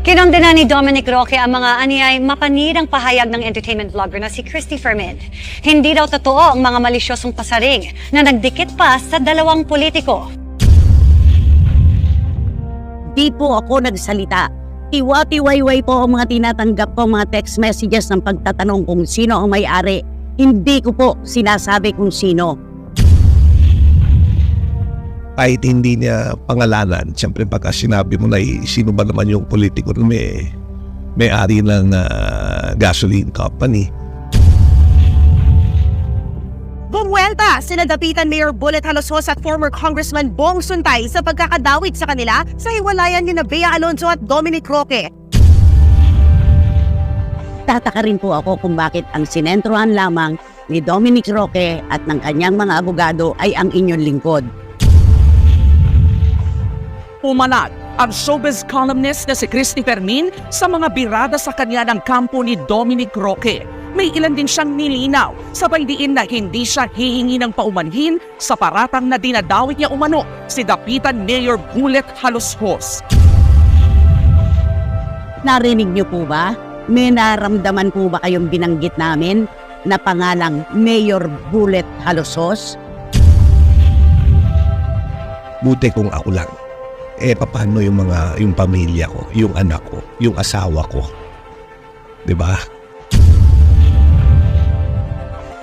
Kinondena ni Dominic Roque ang mga aniyay mapanirang pahayag ng entertainment vlogger na si Christy Fermin. Hindi daw totoo ang mga malisyosong pasaring na nagdikit pa sa dalawang politiko. Di po ako nagsalita. Tiwa-tiwayway po ang mga tinatanggap ko mga text messages ng pagtatanong kung sino ang may-ari. Hindi ko po sinasabi kung sino. Kahit hindi niya pangalanan, siyempre pagka sinabi mo na sino ba naman yung politiko na may-ari ng gasoline company. Bumuelta sina Dapitan Mayor Bullet Halosos at former Congressman Bong Suntay sa pagkakadawit sa kanila sa hiwalayan ni Bea Alonzo at Dominic Roque. Tataka rin po ako kung bakit ang sinentrohan lamang ni Dominic Roque at ng kanyang mga abogado ay ang inyong lingkod. Pumanag ang showbiz columnist na si Christy Fermin sa mga birada sa kanya ng kampo ni Dominic Roque. May ilan din siyang nilinaw, sabay diin na hindi siya hihingi ng paumanhin sa paratang na dinadawit niya umano si Dapitan Mayor Bullet Halosos. Narinig niyo po ba? May naramdaman po ba kayong binanggit namin na pangalang Mayor Bullet Halosos? Buti kung ako lang. Paano yung pamilya ko, yung anak ko, yung asawa ko? 'Di ba?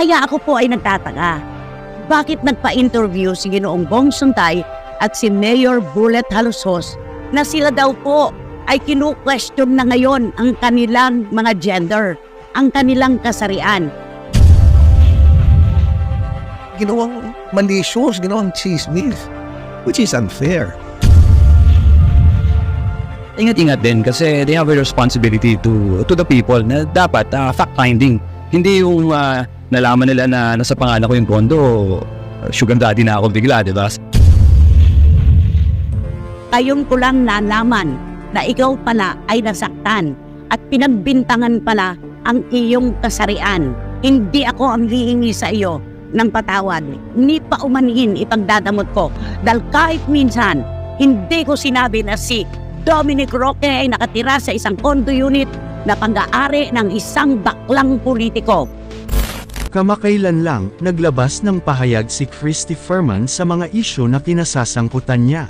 Kaya ako po ay nagtataka. Bakit nagpa-interview si Ginoong Bong Suntay at si Mayor Bullet Halosos na sila daw po ay kinu-question na ngayon ang kanilang mga gender, ang kanilang kasarian. Ginawang malicious, ginawang chismis, which is unfair. Ingat-ingat din kasi they have a responsibility to the people na dapat fact-finding. Hindi yung nalaman nila na nasa pangalan ko yung kondo, sugar daddy na ako bigla, di ba? Kayon ko lang nalaman na ikaw pala ay nasaktan at pinagbintangan pala ang iyong kasarian. Hindi ako ang hihingi sa iyo ng patawad. Ni paumanhin ipagdadamot ko dahil kahit minsan hindi ko sinabi na si Dominic Roque ay nakatira sa isang condo unit na pang-aari ng isang baklang politiko. Kamakailan lang, naglabas ng pahayag si Christy Fermin sa mga isyu na kinasasangkutan niya.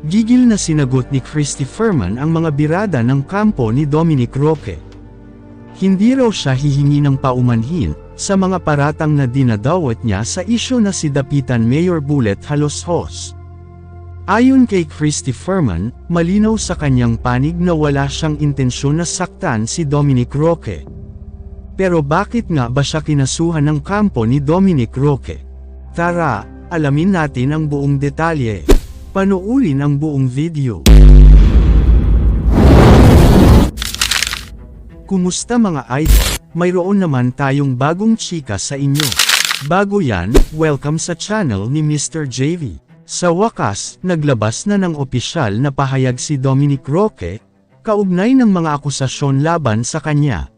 Gigil na sinagot ni Christy Fermin ang mga birada ng kampo ni Dominic Roque. Hindi raw siya hihingi ng paumanhin sa mga paratang na dinadawat niya sa isyu na si Dapitan Mayor Bullet Halosos. Ayon kay Christy Fermin, malinaw sa kanyang panig na wala siyang intensyon na saktan si Dominic Roque. Pero bakit nga ba siya kinasuhan ng kampo ni Dominic Roque? Tara, alamin natin ang buong detalye. Panoorin ang buong video. Kumusta mga idol? Mayroon naman tayong bagong chika sa inyo. Bago yan, welcome sa channel ni Mr. JV. Sa wakas, naglabas na ng opisyal na pahayag si Dominic Roque, kaugnay ng mga akusasyon laban sa kanya.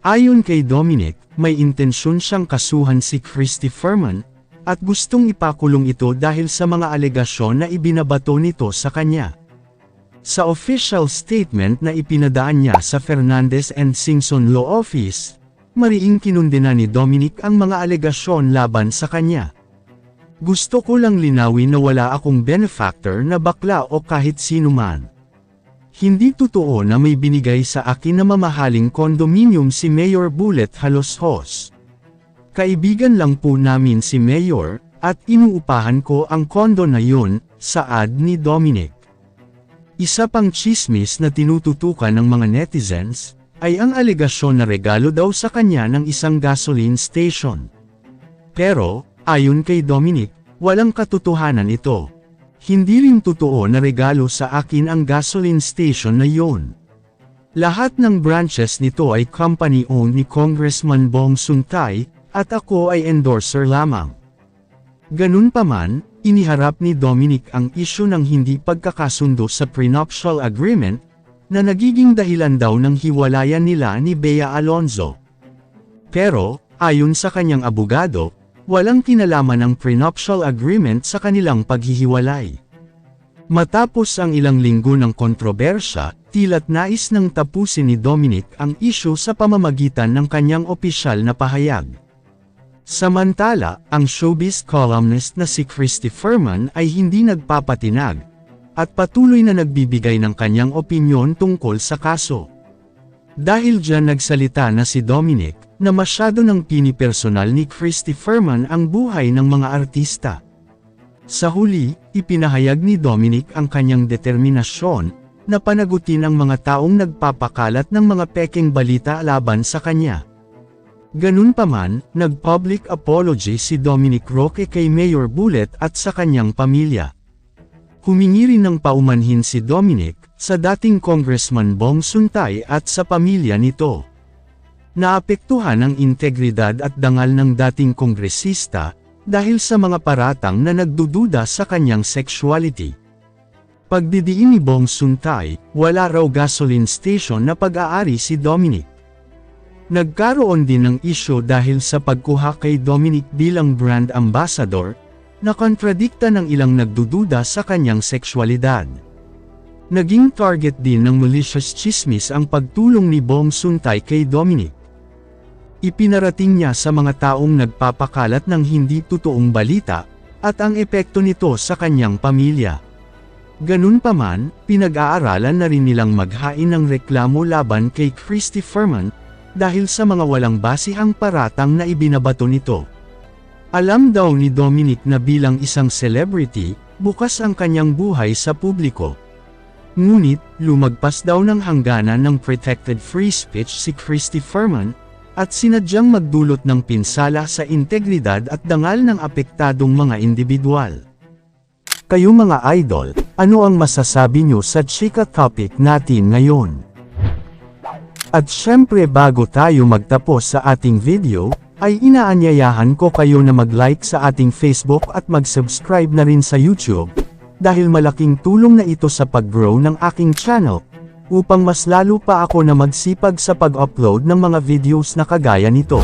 Ayon kay Dominic, may intensyon siyang kasuhan si Christy Fermin, at gustong ipakulong ito dahil sa mga alegasyon na ibinabato nito sa kanya. Sa official statement na ipinadaan niya sa Fernandez and Singson Law Office, mariing kinundena ni Dominic ang mga alegasyon laban sa kanya. Gusto ko lang linawin na wala akong benefactor na bakla o kahit sino man. Hindi totoo na may binigay sa akin na mamahaling kondominium si Mayor Bullet Halosos. Kaibigan lang po namin si Mayor, at inuupahan ko ang kondo na yun, saad ni Dominic. Isa pang chismis na tinututukan ng mga netizens, ay ang alegasyon na regalo daw sa kanya ng isang gasoline station. Pero, ayon kay Dominic, walang katotohanan ito. Hindi rin totoo na regalo sa akin ang gasoline station na yon. Lahat ng branches nito ay company-owned ni Congressman Bong Suntay, at ako ay endorser lamang. Ganun pa man, iniharap ni Dominic ang isyu ng hindi pagkakasundo sa prenuptial agreement, na nagiging dahilan daw ng hiwalayan nila ni Bea Alonzo. Pero, ayon sa kanyang abogado, walang kinalaman ang prenuptial agreement sa kanilang paghihiwalay. Matapos ang ilang linggo ng kontrobersya, tila't nais nang tapusin ni Dominic ang isyu sa pamamagitan ng kanyang opisyal na pahayag. Samantala, ang showbiz columnist na si Christy Ferman ay hindi nagpapatinag, at patuloy na nagbibigay ng kanyang opinyon tungkol sa kaso. Dahil dyan nagsalita na si Dominic, na masyado nang pinipersonal ni Christy Ferman ang buhay ng mga artista. Sa huli, ipinahayag ni Dominic ang kanyang determinasyon na panagutin ang mga taong nagpapakalat ng mga pekeng balita laban sa kanya. Ganun pa man, nag-public apology si Dominic Roque kay Mayor Bullet at sa kanyang pamilya. Humingi rin ng paumanhin si Dominic sa dating Congressman Bong Suntay at sa pamilya nito. Naapektuhan ang integridad at dangal ng dating kongresista dahil sa mga paratang na nagdududa sa kanyang sexuality. Pagdidiin ni Bong Suntay, wala raw gasoline station na pag-aari si Dominic. Nagkaroon din ng isyu dahil sa pagkuha kay Dominic bilang brand ambassador, na kontradikta ng ilang nagdududa sa kanyang sexualidad. Naging target din ng malicious chismis ang pagtulong ni Bong Suntay kay Dominic. Ipinarating niya sa mga taong nagpapakalat ng hindi totoong balita, at ang epekto nito sa kanyang pamilya. Ganun pa man, pinag-aaralan na rin nilang maghain ng reklamo laban kay Christy Ferman, dahil sa mga walang basihang paratang na ibinabato nito. Alam daw ni Dominic na bilang isang celebrity, bukas ang kanyang buhay sa publiko. Ngunit, lumagpas daw ng hangganan ng protected free speech si Christy Ferman, at sinadyang magdulot ng pinsala sa integridad at dangal ng apektadong mga individual. Kayo mga idol, ano ang masasabi nyo sa chika topic natin ngayon? At syempre bago tayo magtapos sa ating video, ay inaanyayahan ko kayo na mag-like sa ating Facebook at mag-subscribe na rin sa YouTube, dahil malaking tulong na ito sa pag-grow ng aking channel, upang mas lalo pa ako na magsipag sa pag-upload ng mga videos na kagaya nito.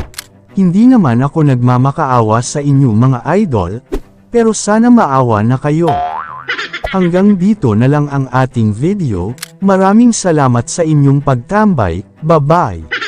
Hindi naman ako nagmamakaawa sa inyo mga idol, pero sana maawa na kayo. Hanggang dito na lang ang ating video, maraming salamat sa inyong pagtambay, bye-bye!